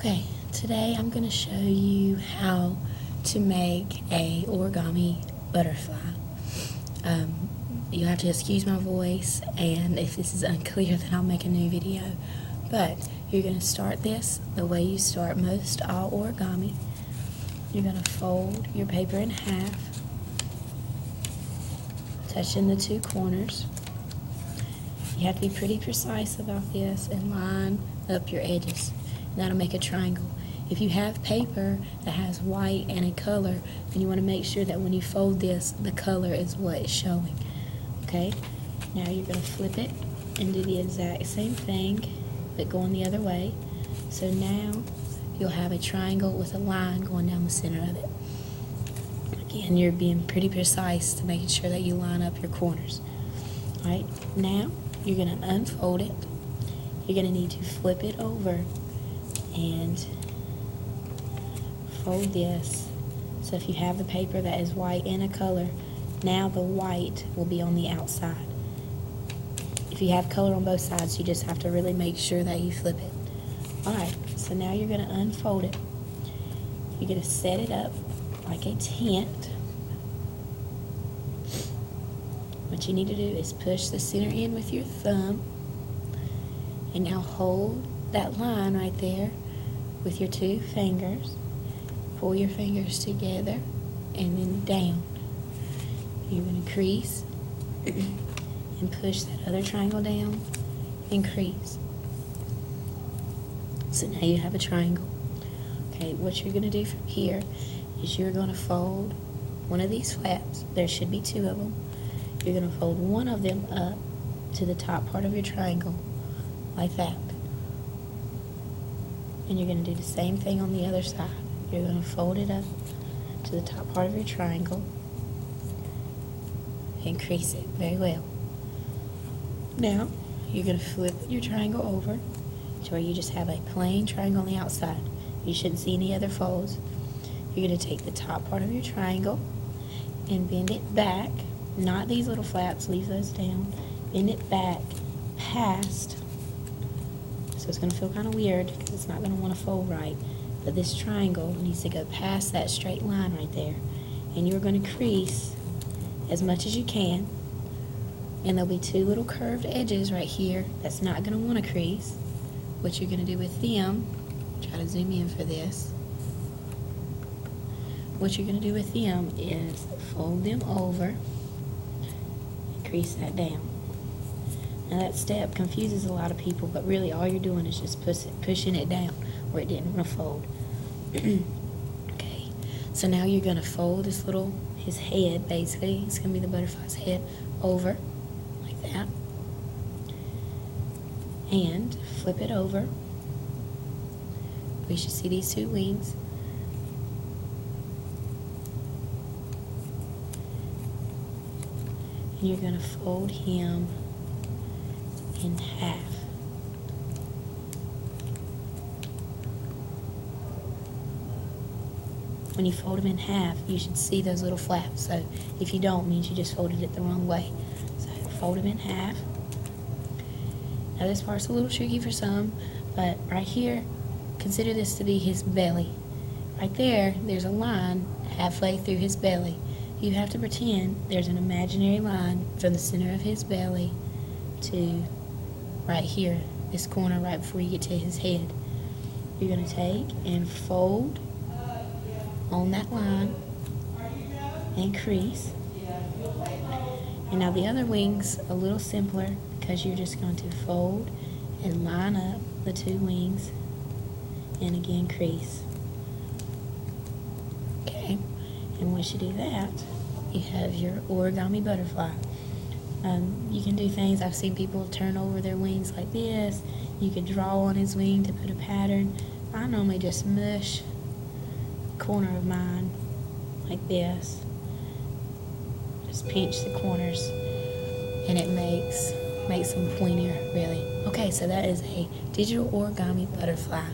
Okay, today I'm going to show you how to make a origami butterfly. You'll have to excuse my voice, and if this is unclear then I'll make a new video. But you're going to start this the way you start most all origami. You're going to fold your paper in half, touching the two corners. You have to be pretty precise about this and line up your edges. That'll make a triangle. If you have paper that has white and a color, then you want to make sure that when you fold this, the color is what is showing. Okay? Now you're going to flip it and do the exact same thing, but going the other way. So now you'll have a triangle with a line going down the center of it. Again, you're being pretty precise to making sure that you line up your corners. Alright, now you're going to unfold it. You're going to need to flip it over and fold this. So if you have the paper that is white and a color, now the white will be on the outside. If you have color on both sides, you just have to really make sure that you flip it. Alright, so now you're going to unfold it. You're going to set it up like a tent. What you need to do is push the center in with your thumb, and now hold that line right there with your two fingers. Pull your fingers together and then down. You're going to crease and push that other triangle down and crease. So now you have a triangle. Okay, what you're going to do from here is you're going to fold one of these flaps. There should be two of them. You're going to fold one of them up to the top part of your triangle, like that. And you're going to do the same thing on the other side. You're going to fold it up to the top part of your triangle and crease it very well. Now, you're going to flip your triangle over to where you just have a plain triangle on the outside. You shouldn't see any other folds. You're going to take the top part of your triangle and bend it back. Not these little flaps, leave those down. Bend it back past. So it's going to feel kind of weird because it's not going to want to fold right. But this triangle needs to go past that straight line right there. And you're going to crease as much as you can. And there'll be two little curved edges right here that's not going to want to crease. What you're going to do with them, try to zoom in for this. What you're going to do with them is fold them over and crease that down. Now that step confuses a lot of people, but really all you're doing is just pushing it down where it didn't want to fold. Okay, so now you're going to fold his head, basically. It's going to be the butterfly's head over, like that. And flip it over. We should see these two wings. And you're going to fold him in half. When you fold them in half, you should see those little flaps. So if you don't, it means you just folded it the wrong way. So fold them in half. Now this part's a little tricky for some, but right here, consider this to be his belly. Right there, there's a line halfway through his belly. You have to pretend there's an imaginary line from the center of his belly to right here, this corner right before you get to his head. You're going to take and fold on that line and crease. And now the other wing's a little simpler because you're just going to fold and line up the two wings and again crease. Okay, and once you do that, you have your origami butterfly. You can do things, I've seen people turn over their wings like this. You could draw on his wing to put a pattern. I normally just mush the corner of mine like this. Just pinch the corners and it makes them pointier, really. Okay, so that is a digital origami butterfly.